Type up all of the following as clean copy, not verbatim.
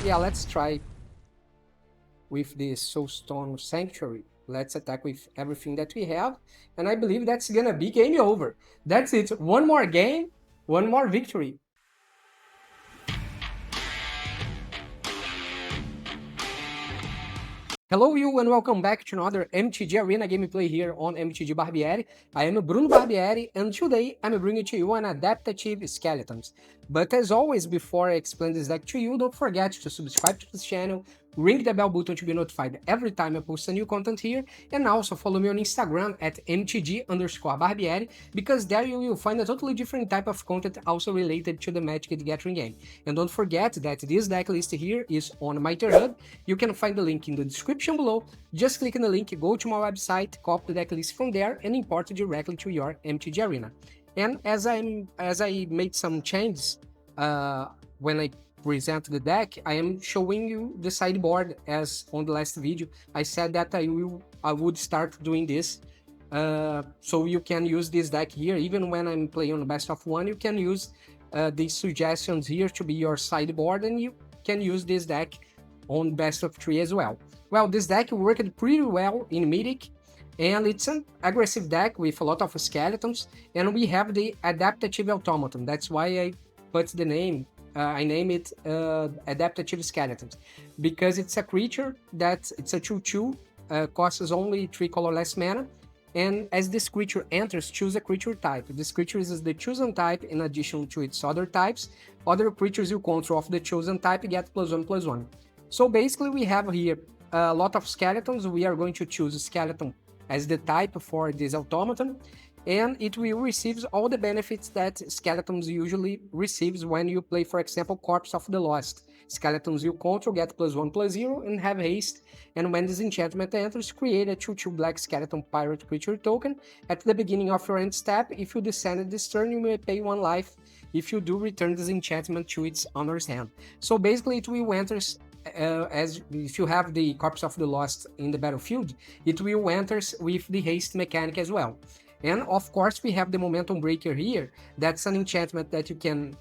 Yeah, let's try with this Soulstone Sanctuary. Let's attack with everything that we have, and I believe that's gonna be game over. That's it. One more game, one more victory. Hello you and welcome back to another MTG Arena gameplay here on MTG Barbieri. I am Bruno Barbieri and today I'm bringing to you an Adaptative Skeletons. But as always, before I explain this deck to you, don't forget to subscribe to this channel, ring the bell button to be notified every time I post a new content here, and also follow me on Instagram at MTG_Barbieri, because there you will find a totally different type of content also related to the Magic the Gathering game. And don't forget that this deck list here is on my Hub. You can find the link in the description below. Just click on the link, go to my website, copy the deck list from there, and import it directly to your MTG Arena. And as I made some changes when I present the deck, I am showing you the sideboard as on the last video. I said that I would start doing this. So you can use this deck here, even when I'm playing on best of one, you can use these suggestions here to be your sideboard, and you can use this deck on best of 3 as well. Well, this deck worked pretty well in Mythic, and it's an aggressive deck with a lot of skeletons, and we have the Adaptative Automaton. That's why I put the name, I name it Adaptative Skeletons, because it's a creature that it's a 2/2, costs only 3 colorless mana, and as this creature enters, choose a creature type. This creature is the chosen type in addition to its other types. Other creatures you control of the chosen type get +1/+1. So basically we have here a lot of skeletons. We are going to choose a skeleton as the type for this automaton, and it will receive all the benefits that skeletons usually receives when you play, for example, Corpse of the Lost. Skeletons you control get +1/+0 and have haste, and when this enchantment enters, create a 2/2 black skeleton pirate creature token. At the beginning of your end step, if you descend this turn, you may pay 1 life. If you do, return this enchantment to its owner's hand. So basically it will enter as if you have the Corpse of the Lost in the battlefield, it will enter with the haste mechanic as well. And of course we have the Momentum Breaker here. That's an enchantment that you can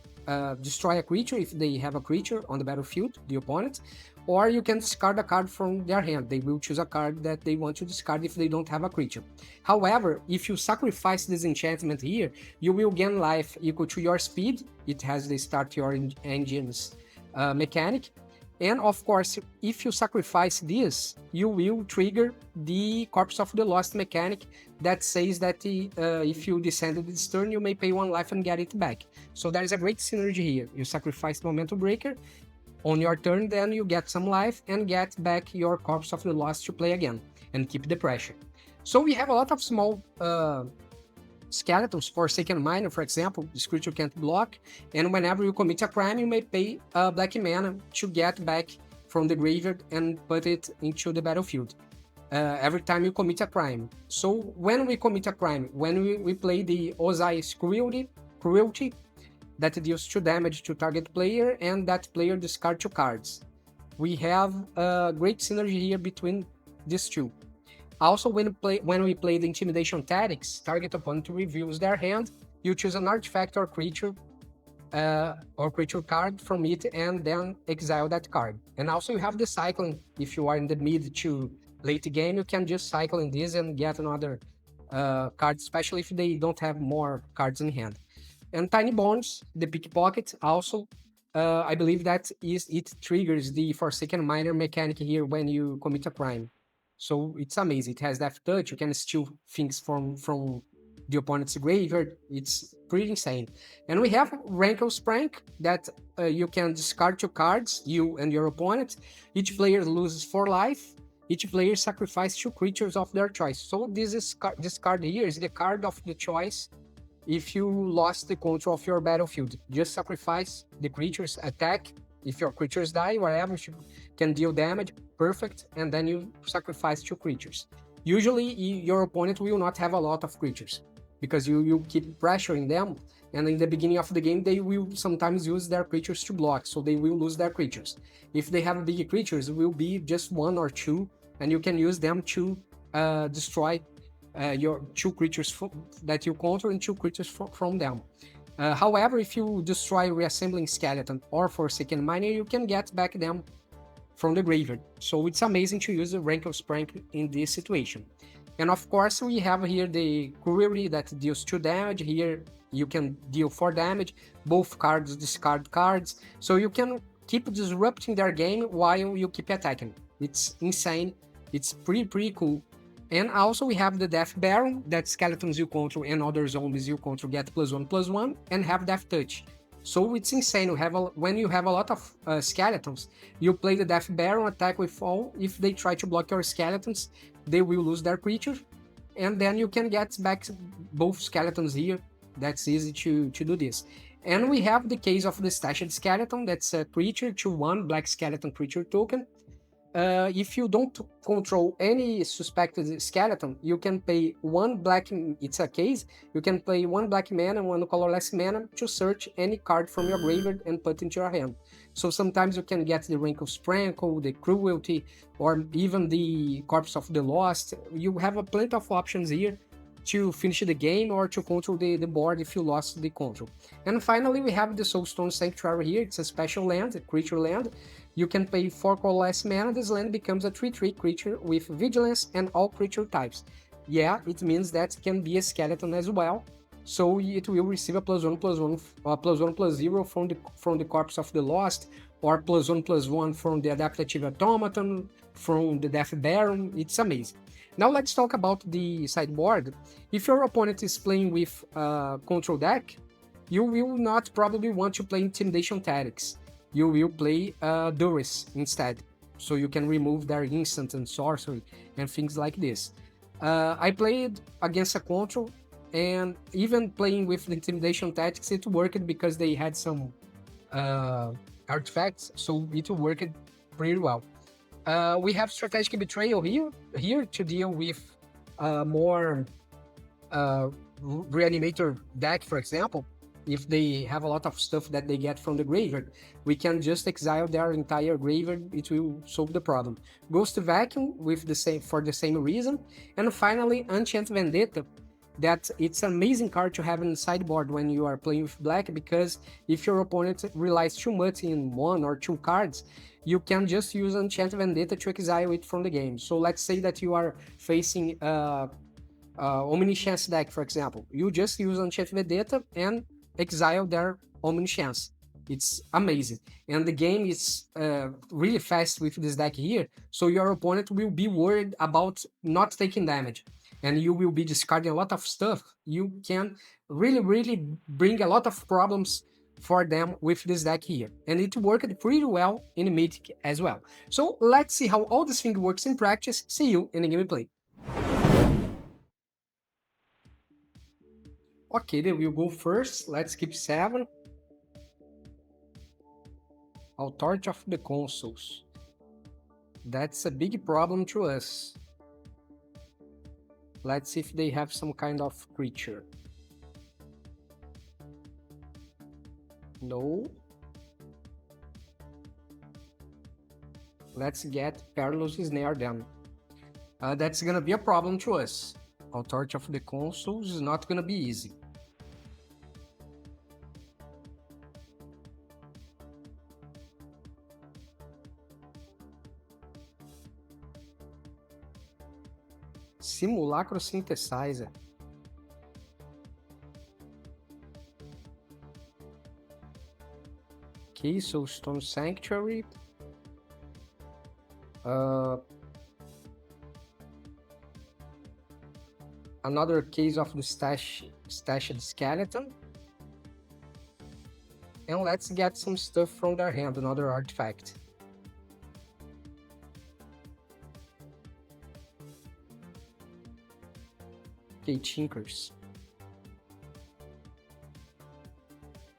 destroy a creature if they have a creature on the battlefield, the opponent, or you can discard a card from their hand. They will choose a card that they want to discard if they don't have a creature. However, if you sacrifice this enchantment here, you will gain life equal to your speed. It has the start your engines mechanic. And of course, if you sacrifice this, you will trigger the Corpse of the Lost mechanic that says that if you descended this turn, you may pay 1 life and get it back. So there is a great synergy here. You sacrifice the Momentum Breaker on your turn, then you get some life and get back your Corpse of the Lost to play again and keep the pressure. So we have a lot of small skeletons. Forsaken Miner, for example, this creature can't block, and whenever you commit a crime, you may pay black mana to get back from the graveyard and put it into the battlefield every time you commit a crime. So when we commit a crime, when we play the Ozai's Cruelty, that deals 2 damage to target player, and that player discard 2 cards. We have a great synergy here between these two. Also, when we play the Intimidation Tactics, target opponent reveals their hand, you choose an artifact or creature card from it, and then exile that card. And also you have the cycling. If you are in the mid to late game, you can just cycle in this and get another card, especially if they don't have more cards in hand. And Tiny Bones, the Pickpocket, also, I believe that it triggers the Forsaken Miner mechanic here when you commit a crime. So it's amazing. It has Death Touch. You can steal things from the opponent's graveyard. It's pretty insane. And we have Rankle's Prank that you can discard 2 cards, you and your opponent. Each player loses 4 life. Each player sacrifices 2 creatures of their choice. So this card here is the card of the choice if you lost the control of your battlefield. Just sacrifice the creatures, attack. If your creatures die, whatever, you can deal damage, perfect, and then you sacrifice 2 creatures. Usually, your opponent will not have a lot of creatures, because you keep pressuring them, and in the beginning of the game, they will sometimes use their creatures to block, so they will lose their creatures. If they have big creatures, it will be just 1 or 2, and you can use them to destroy your 2 creatures that you control and 2 creatures from them. However, if you destroy Reassembling Skeleton or Forsaken Miner, you can get back them from the graveyard. So it's amazing to use the Rankle Sprank in this situation. And of course, we have here the Cruelty that deals 2 damage. Here you can deal 4 damage. Both cards discard cards. So you can keep disrupting their game while you keep attacking. It's insane. It's pretty cool. And also we have the Death Baron, that skeletons you control and other zombies you control get +1/+1, and have Death Touch. So it's insane. When you have a lot of skeletons, you play the Death Baron, attack with all. If they try to block your skeletons, they will lose their creature. And then you can get back both skeletons here. That's easy to do this. And we have the case of the Stashed Skeleton. That's a creature, 2/1 black skeleton creature token. If you don't control any suspected skeleton, you can pay 1 black, it's a case, you can play 1 black mana, 1 colorless mana to search any card from your graveyard and put into your hand. So sometimes you can get the Wrinkle Sprankle, the Cruelty, or even the Corpse of the Lost. You have a plenty of options here to finish the game or to control the board if you lost the control. And finally, we have the Soulstone Sanctuary here. It's a special land, a creature land. You can pay 4 colorless mana. This land becomes a 3/3 creature with vigilance and all creature types. Yeah, it means that it can be a skeleton as well. So it will receive a +1/+1, +1/+0 from the Corpse of the Lost, or +1/+1 from the Adaptive Automaton, from the Death Baron. It's amazing. Now let's talk about the sideboard. If your opponent is playing with control deck, you will not probably want to play Intimidation Tactics. You will play Duress instead, so you can remove their instant and sorcery and things like this. I played against a control, and even playing with the Intimidation Tactics, it worked because they had some artifacts, so it worked pretty well. We have Strategic Betrayal here to deal with more Reanimator deck, for example. If they have a lot of stuff that they get from the graveyard, we can just exile their entire graveyard. It will solve the problem. Ghost Vacuum for the same reason. And finally, Enchant Vendetta. That it's an amazing card to have in the sideboard when you are playing with black, because if your opponent relies too much in 1 or 2 cards, you can just use Enchant Vendetta to exile it from the game. So let's say that you are facing Omniscience deck, for example. You just use Enchant Vendetta and exile their Omniscience. It's amazing. And the game is really fast with this deck here, so your opponent will be worried about not taking damage. And you will be discarding a lot of stuff. You can really bring a lot of problems for them with this deck here. And it worked pretty well in Mythic as well. So let's see how all this thing works in practice. See you in the gameplay. Okay, then we'll go first. Let's keep 7. I'll Torch of the Consuls. That's a big problem to us. Let's see if they have some kind of creature. No. Let's get Perilous Snare then. That's gonna be a problem to us. Our Torch of the Consuls is not gonna be easy. Simulacro Synthesizer. Okay, Soulstone Sanctuary. Another case of the Stashed Skeleton. And let's get some stuff from their hand, another artifact. Okay, Tinkers.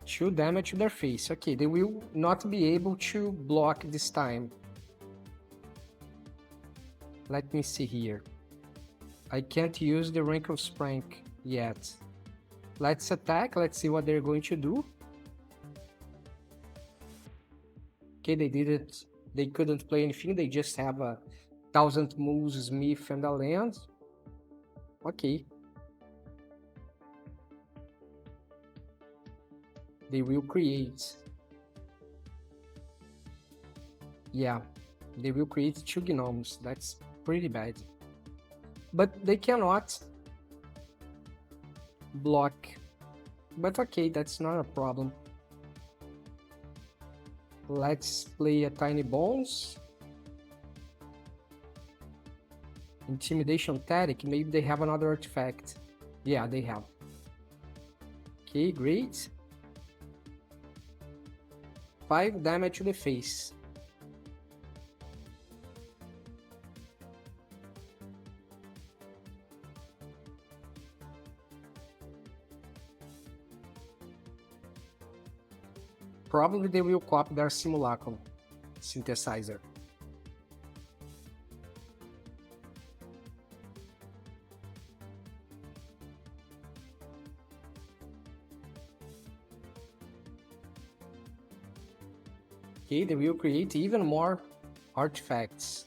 2 damage to their face. Okay, they will not be able to block this time. Let me see here. I can't use the Rankle Sprank yet. Let's attack. Let's see what they're going to do. Okay, they didn't. They couldn't play anything. They just have a 1000 moves, Smith, and a land. Okay. They will create. Yeah, they will create 2 gnomes. That's pretty bad. But they cannot block. But okay, that's not a problem. Let's play a Tiny Bones. Intimidation Tactic, maybe they have another artifact. Yeah, they have. Okay, great. 5 damage to the face. Probably they will copy their Simulacrum synthesizer. Okay, they will create even more artifacts.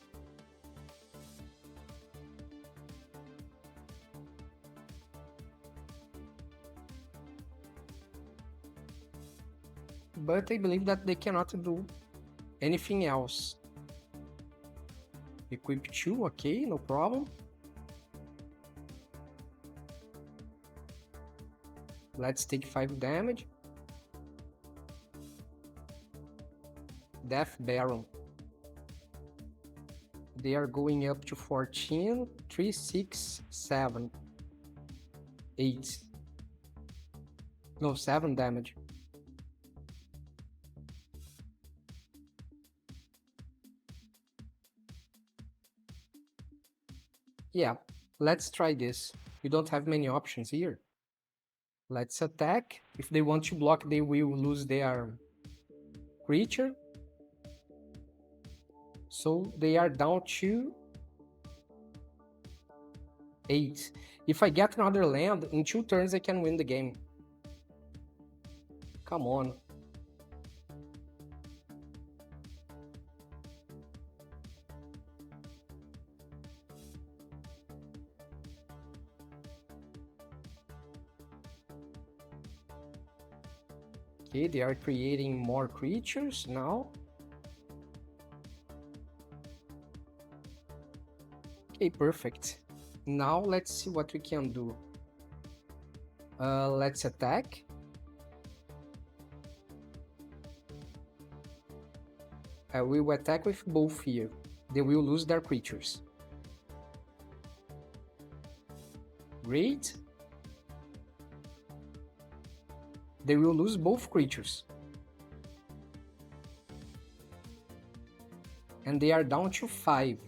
But I believe that they cannot do anything else. Equip 2, okay, no problem. Let's take 5 damage. Death Baron. They are going up to 14, 3, 6, 7, 8. No, 7 damage. Yeah, let's try this. We don't have many options here. Let's attack. If they want to block, they will lose their creature. So they are down to 8. If I get another land, in 2 turns I can win the game. Come on. Okay, they are creating more creatures now. Okay, perfect. Now let's see what we can do. Let's attack. We will attack with both here. They will lose their creatures. Great. They will lose both creatures. And they are down to 5.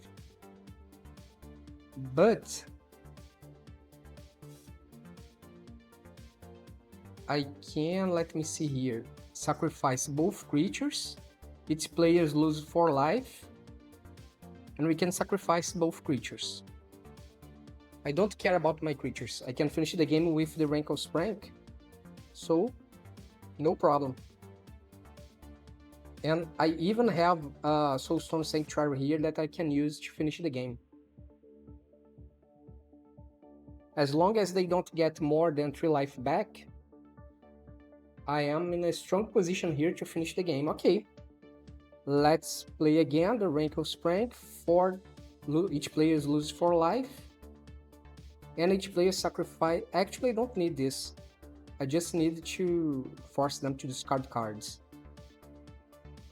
But I can, let me see here, sacrifice both creatures. Each player loses 4 life. And we can sacrifice both creatures. I don't care about my creatures. I can finish the game with the Rankle Sprank. So, no problem. And I even have a Soulstone Sanctuary here that I can use to finish the game. As long as they don't get more than 3 life back, I am in a strong position here to finish the game. Okay, let's play again the Rankle Sprank. Each player loses 4 life. And each player sacrifice... Actually, I don't need this. I just need to force them to discard cards.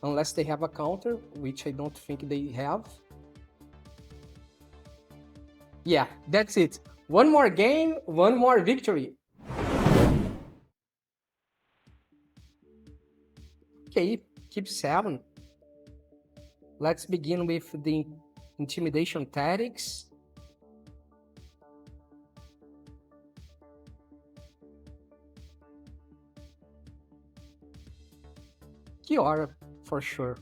Unless they have a counter, which I don't think they have. Yeah, that's it. One more game, one more victory. Okay, keep 7. Let's begin with the Intimidation Tactics. Kiora, for sure.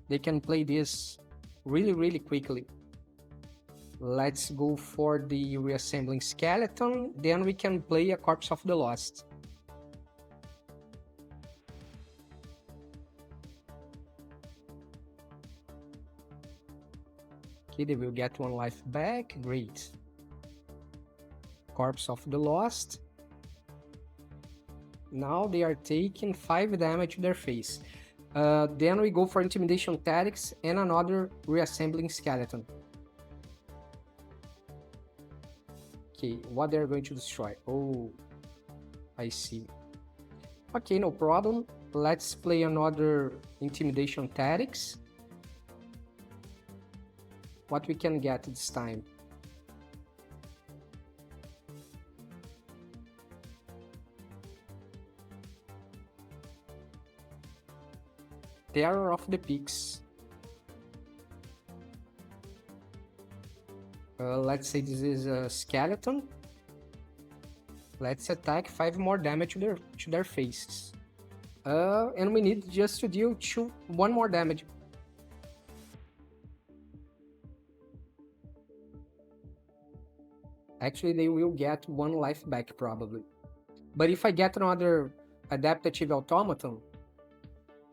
They can play this really quickly. Let's go for the Reassembling Skeleton, then we can play a Corpse of the Lost. Okay, they will get 1 life back, great. Corpse of the Lost. Now they are taking 5 damage to their face. Then we go for Intimidation Tactics and another Reassembling Skeleton. Okay, what they're going to destroy? Oh, I see. Okay, no problem. Let's play another Intimidation Tactics. What we can get this time? Terror of the Peaks. Let's say this is a skeleton. Let's attack 5 more damage to their faces. And we need just to deal 1 more damage. Actually, they will get 1 life back probably. But if I get another adaptative automaton,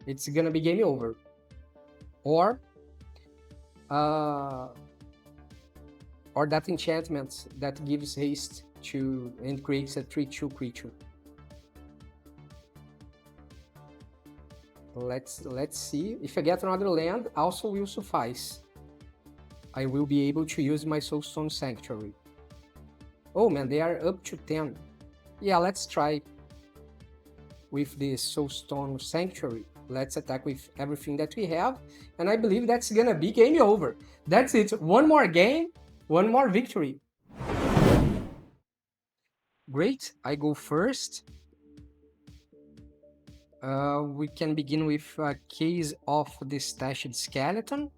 it's gonna be game over. Or that enchantment that gives haste to and creates a 3/2 creature. Let's see. If I get another land, also will suffice. I will be able to use my Soulstone Sanctuary. Oh man, they are up to 10. Yeah, let's try with the Soulstone Sanctuary. Let's attack with everything that we have, and I believe that's gonna be game over. That's it. 1 more game, 1 more victory. Great, I go first. We can begin with a case of the Stashed Skeleton.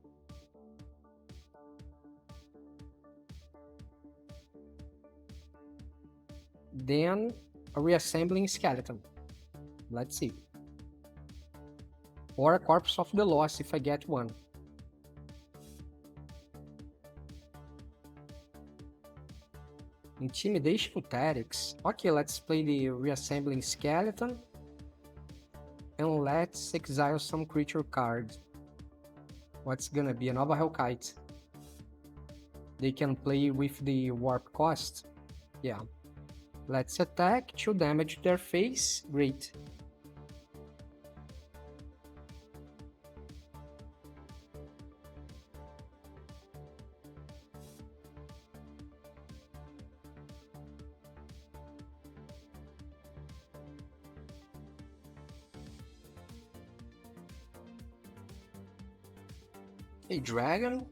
Then a Reassembling Skeleton. Let's see. Or a Corpse of the Lost if I get one. Intimidation Tactics. Okay, let's play the Reassembling Skeleton. And let's exile some creature cards. What's gonna be? A Nova Hellkite. They can play with the Warp cost. Yeah. Let's attack, 2 damage to their face. Great. A dragon.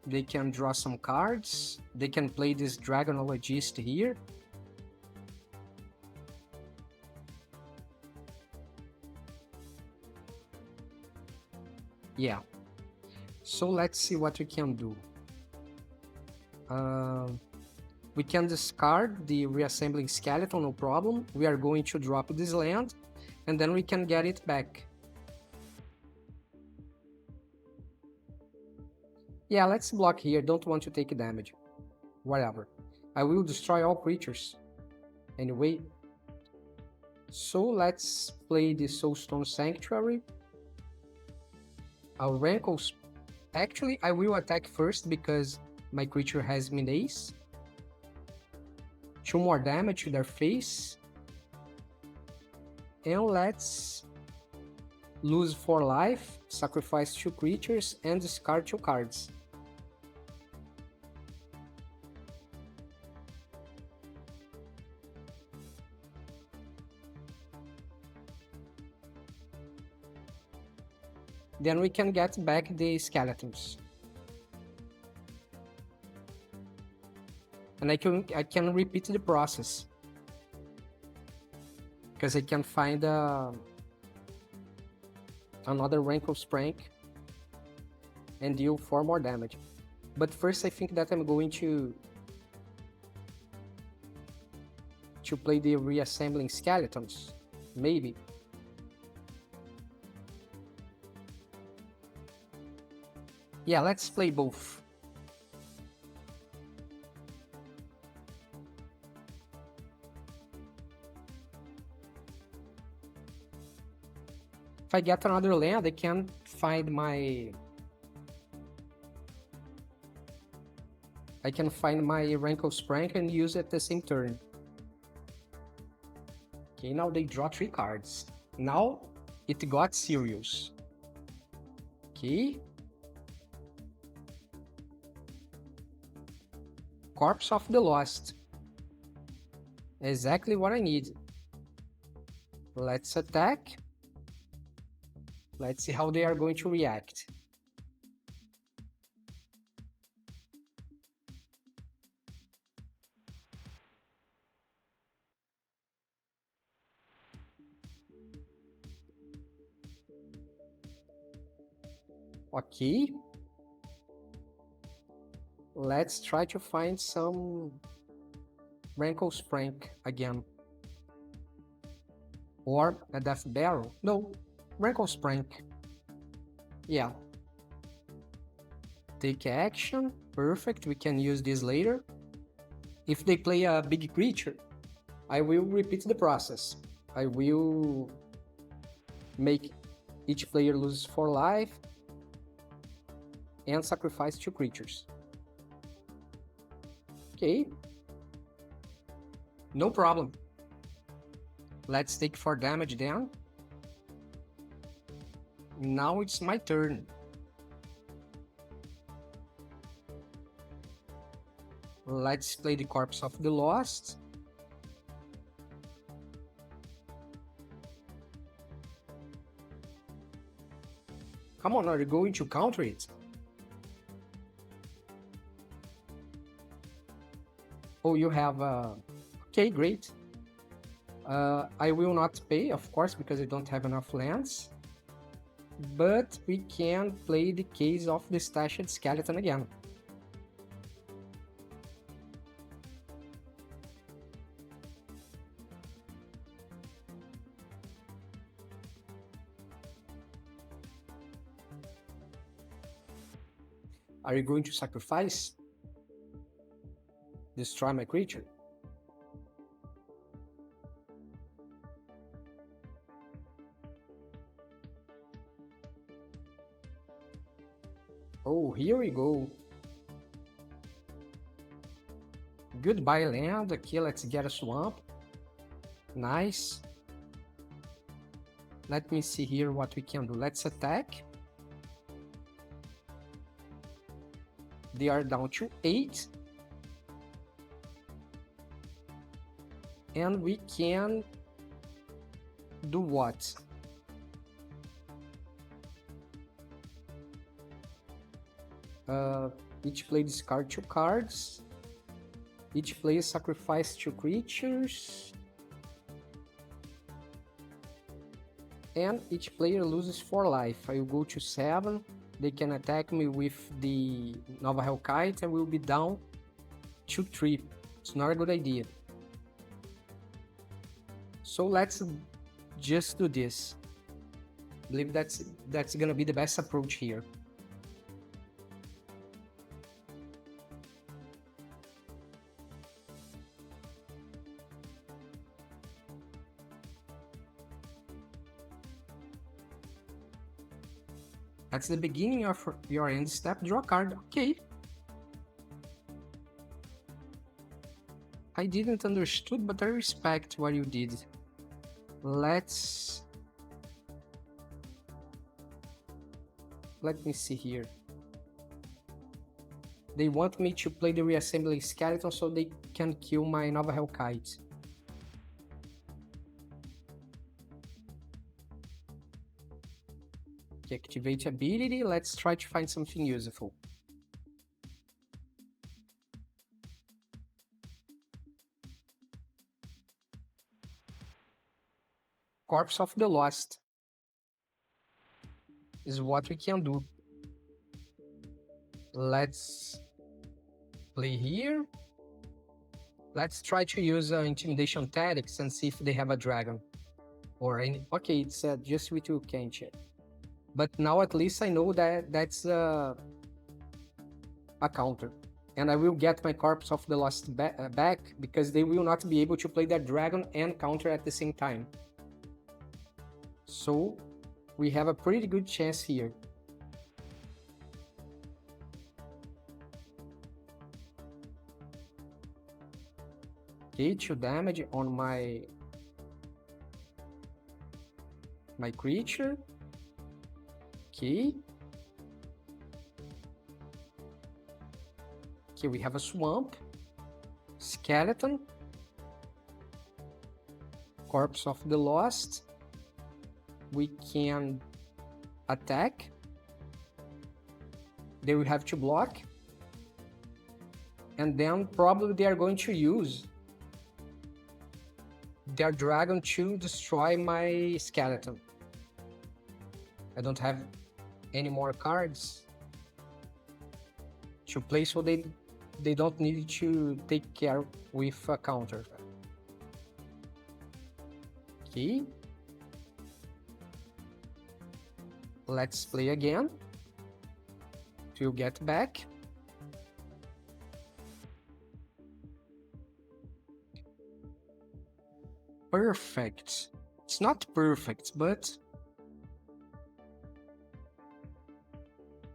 They can draw some cards. They can play this Dragonologist here. Yeah. So let's see what we can do. We can discard the Reassembling Skeleton, no problem. We are going to drop this land, and then we can get it back. Yeah, let's block here. Don't want to take damage. Whatever. I will destroy all creatures. Anyway. So let's play the Soulstone Sanctuary. Our Rankles. Actually, I will attack first because my creature has menace. 2 more damage to their face. And let's lose 4 life, sacrifice 2 creatures, and discard 2 cards. Then we can get back the skeletons. And I can repeat the process. Because I can find another Rankle Prank and deal 4 more damage. But first I think that I'm going to play the Reassembling Skeletons. Maybe. Yeah, let's play both. If I get another land, I can find my... Rankle Prank and use it at the same turn. Okay, now they draw 3 cards. Now it got serious. Okay. Corpse of the Lost. Exactly what I need. Let's attack. Let's see how they are going to react. Okay. Let's try to find some Rankle's prank again. Or a Death Barrel. No, Rankle's prank. Yeah. Take action. Perfect, we can use this later. If they play a big creature, I will repeat the process. I will make each player lose 4 life and sacrifice 2 creatures. Okay. No problem. Let's take 4 damage then. Now it's my turn. Let's play the Corpse of the Lost. Come on, are you going to counter it? Oh, you have okay, great. I will not pay, of course, because I don't have enough lands. But we can play the Case of the Stashed Skeleton again. Are you going to sacrifice? Destroy my creature? Oh, here we go. Goodbye land. Okay, let's get a swamp. Nice. Let me see here what we can do. Let's attack. They are down to 8. And we can do what? Each player discard 2 cards. Each player sacrifice 2 creatures. And each player loses 4 life. I will go to 7. They can attack me with the Nova Hellkite and will be down to 3. It's not a good idea. So let's just do this. I believe that's gonna be the best approach here. That's the beginning of your end step. Draw a card. Okay. I didn't understood, but I respect what you did. Let me see here. They want me to play the reassembly skeleton so they can kill my Nova Hellkite. Activate ability. Let's try to find something useful. Corpse of the Lost is what we can do. Let's play here. Let's try to use intimidation tactics and see if they have a dragon or any. Okay, it's just with you can't check. But now at least I know that that's a counter. And I will get my Corpse of the Lost back because they will not be able to play that dragon and counter at the same time. So we have a pretty good chance here. Okay, 2 damage on my my creature. Okay. Okay, we have a swamp, skeleton, corpse of the lost. We can attack. They will have to block. And then probably they are going to use their dragon to destroy my skeleton. I don't have any more cards to play, so they don't need to take care with a counter. Okay. Let's play again to get back. Perfect. It's not perfect, but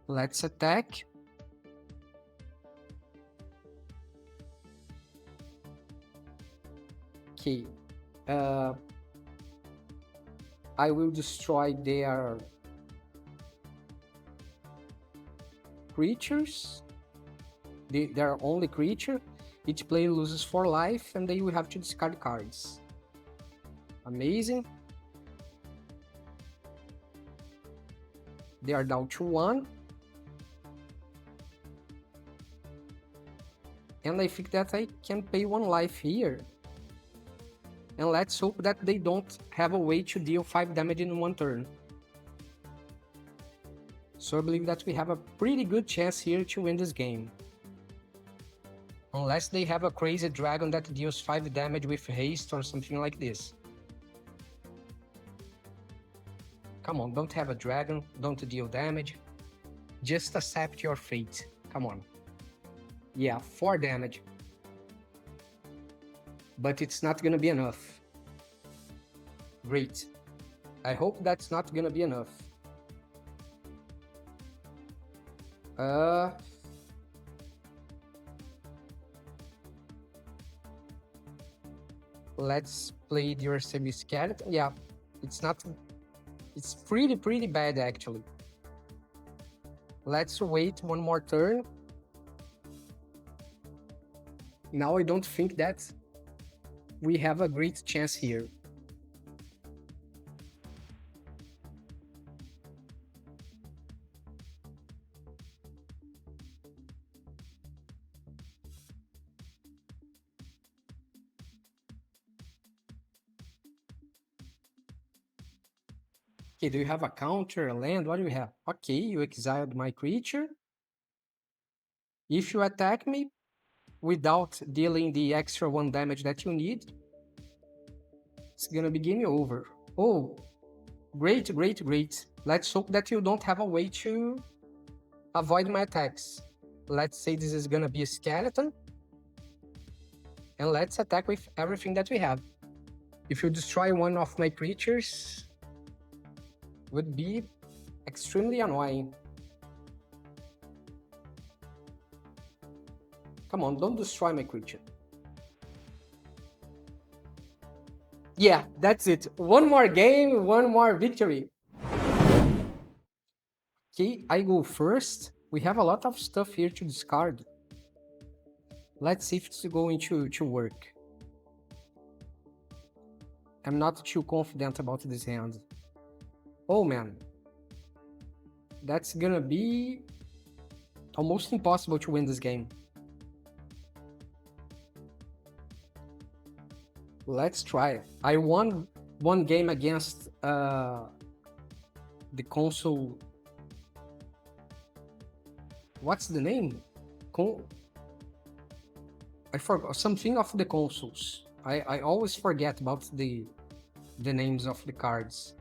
let's attack. Okay. I will destroy their creatures. Their only creature. Each player loses 4 life, and they will have to discard cards. Amazing. They are down to 1. And I think that I can pay 1 life here. And let's hope that they don't have a way to deal 5 damage in 1 turn. So I believe that we have a pretty good chance here to win this game. Unless they have a crazy dragon that deals 5 damage with haste or something like this. Come on, don't have a dragon, don't deal damage. Just accept your fate. Come on. Yeah, 4 damage. But it's not gonna be enough. Great. I hope that's not gonna be enough. Let's play the Recursive skeleton. Yeah, it's not. It's pretty bad actually. Let's wait 1 more turn. Now I don't think that we have a great chance here. Okay, do you have a counter, a land? What do you have? Okay, you exiled my creature. If you attack me without dealing the extra 1 damage that you need, it's gonna be game over. Oh, great. Let's hope that you don't have a way to avoid my attacks. Let's say this is gonna be a skeleton. And let's attack with everything that we have. If you destroy 1 of my creatures, would be extremely annoying. Come on, don't destroy my creature. Yeah, that's it. 1 more game, 1 more victory. Okay, I go first. We have a lot of stuff here to discard. Let's see if it's going to work. I'm not too confident about this hand. Oh man, that's gonna be almost impossible to win this game. Let's try. I won 1 game against the console. What's the name? I forgot something of the consoles. I always forget about the names of the cards.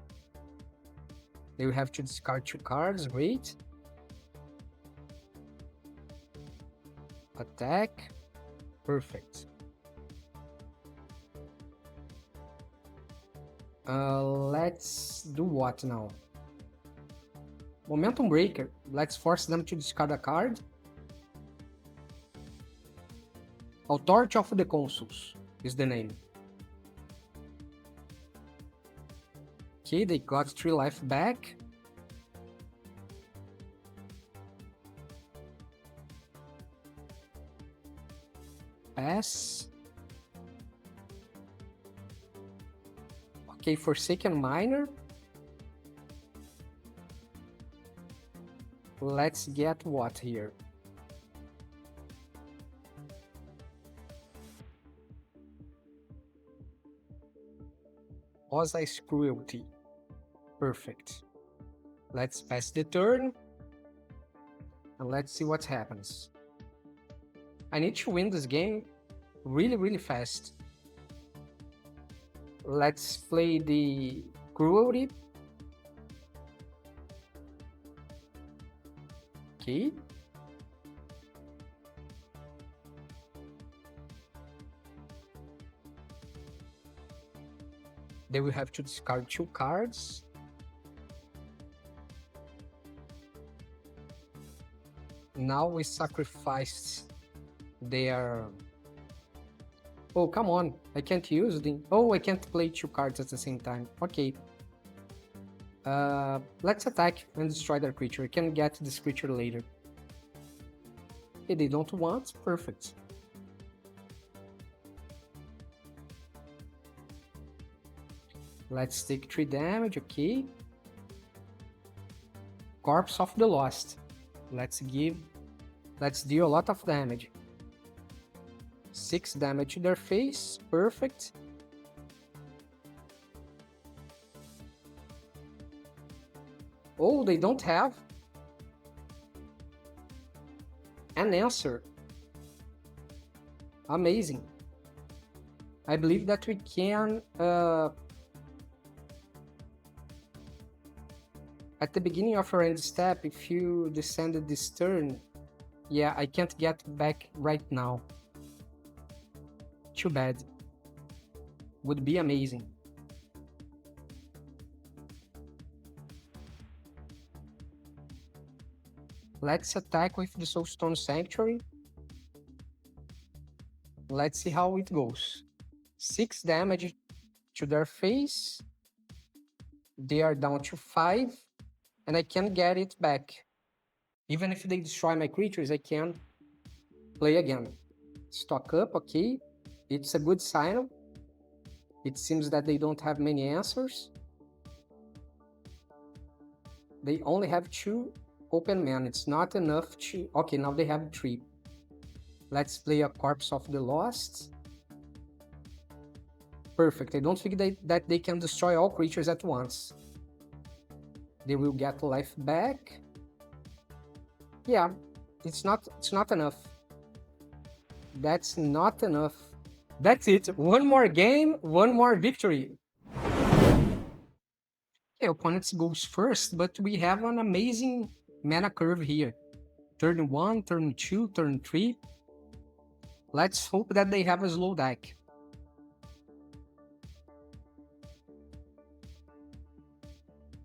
They will have to discard 2 cards. Great. Attack. Perfect. Let's do what now? Momentum Breaker. Let's force them to discard a card. Authority of the Consuls is the name. Okay, they got 3 life back. Pass. Okay, Forsaken Miner. Let's get what here? Ozai's Cruelty. Perfect. Let's pass the turn. And let's see what happens. I need to win this game really, really fast. Let's play the Cruelty. Okay. They will have to discard 2 cards. Now we sacrificed their... Oh, come on. I can't use the... Oh, I can't play 2 cards at the same time. Okay. Let's attack and destroy their creature. We can get this creature later. Okay, they don't want. Perfect. Let's take 3 damage, okay. Corpse of the Lost. Let's deal a lot of damage. 6 damage to their face, perfect. Oh, they don't have an answer. Amazing. I believe that we can... At the beginning of your end step, if you descended this turn, yeah, I can't get back right now. Too bad. Would be amazing. Let's attack with the Soulstone Sanctuary. Let's see how it goes. 6 damage to their face. They are down to 5. And I can get it back. Even if they destroy my creatures, I can play again. Stock up, okay. It's a good sign. It seems that they don't have many answers. They only have 2 open mana. It's not enough to... Okay, now they have 3. Let's play a Corpse of the Lost. Perfect. I don't think that they can destroy all creatures at once. They will get life back. Yeah, it's not enough. That's not enough. That's it. One more game, one more victory. Okay, opponent goes first, but we have an amazing mana curve here. Turn 1, turn 2, turn 3. Let's hope that they have a slow deck.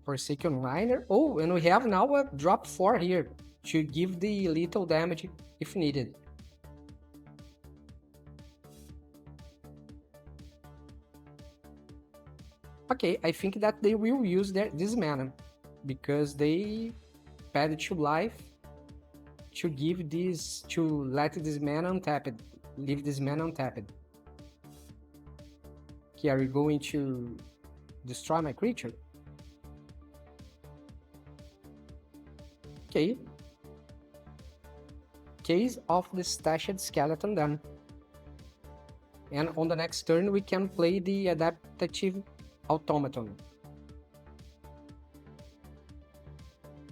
Forsaken Miner. Oh, and we have now a drop 4 here to give the little damage if needed. Okay, I think that they will use this mana because they paid 2 life to give this, to let this mana untapped, leave this mana untapped. Okay, are you going to destroy my creature? Okay. Case of the Stashed Skeleton done. And on the next turn, we can play the Adaptive Automaton.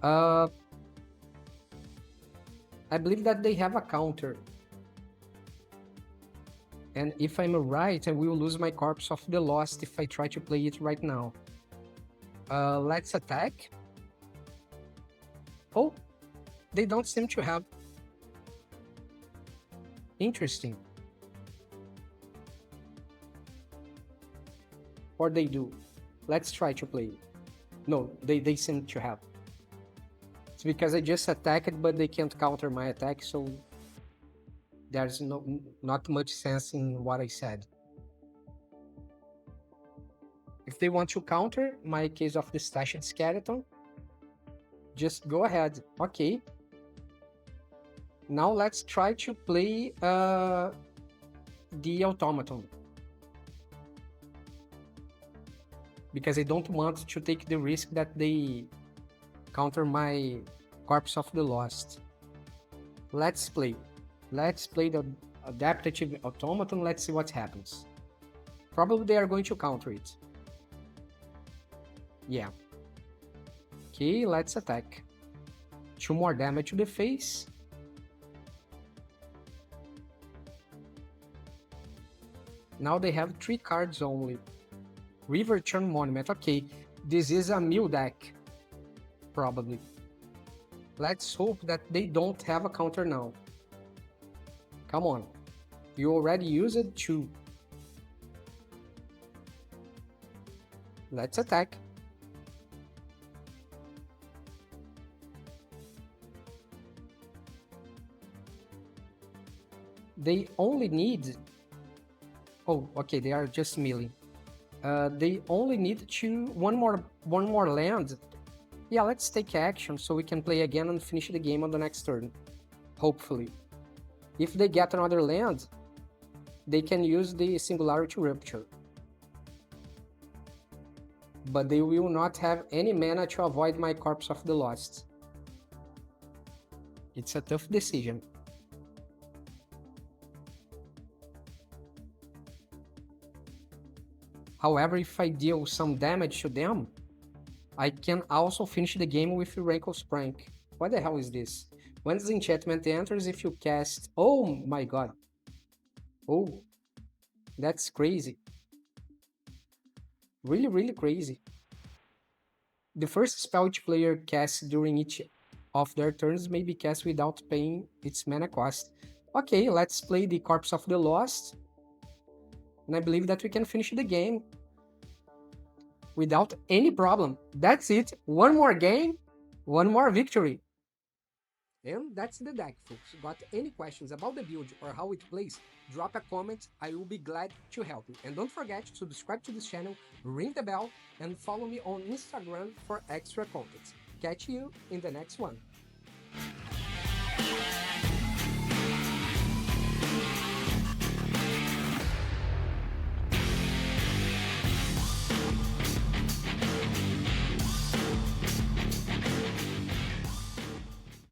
I believe that they have a counter. And if I'm right, I will lose my Corpse of the Lost if I try to play it right now. Let's attack. Oh, they don't seem to have. Interesting. Or they do. Let's try to play. No, they seem to have. It's because I just attacked, but they can't counter my attack, so there's not much sense in what I said. If they want to counter my case of the stashed skeleton, just go ahead. Okay. Now let's try to play the automaton. Because I don't want to take the risk that they counter my Corpse of the Lost. Let's play. Let's play the adaptative automaton. Let's see what happens. Probably they are going to counter it. Yeah. Okay, let's attack. 2 more damage to the face. Now they have 3 cards only. River Turn Monument. Okay, this is a mill deck. Probably. Let's hope that they don't have a counter now. Come on. You already used 2. Let's attack. They only need... Oh, okay, they are just milling. They only need one more land. Yeah, let's take action so we can play again and finish the game on the next turn. Hopefully. If they get another land, they can use the Singularity Rupture. But they will not have any mana to avoid my Corpse of the Lost. It's a tough decision. However, if I deal some damage to them, I can also finish the game with Rankle's Prank. What the hell is this? When the enchantment enters, if you cast... Oh my god. Oh, that's crazy. Really, really crazy. The first spell each player casts during each of their turns may be cast without paying its mana cost. Okay, let's play the Corpse of the Lost. And I believe that we can finish the game without any problem. That's it. One more game, one more victory. And that's the deck, folks. Got any questions about the build or how it plays? Drop a comment. I will be glad to help you. And don't forget to subscribe to this channel, ring the bell, and follow me on Instagram for extra content. Catch you in the next one.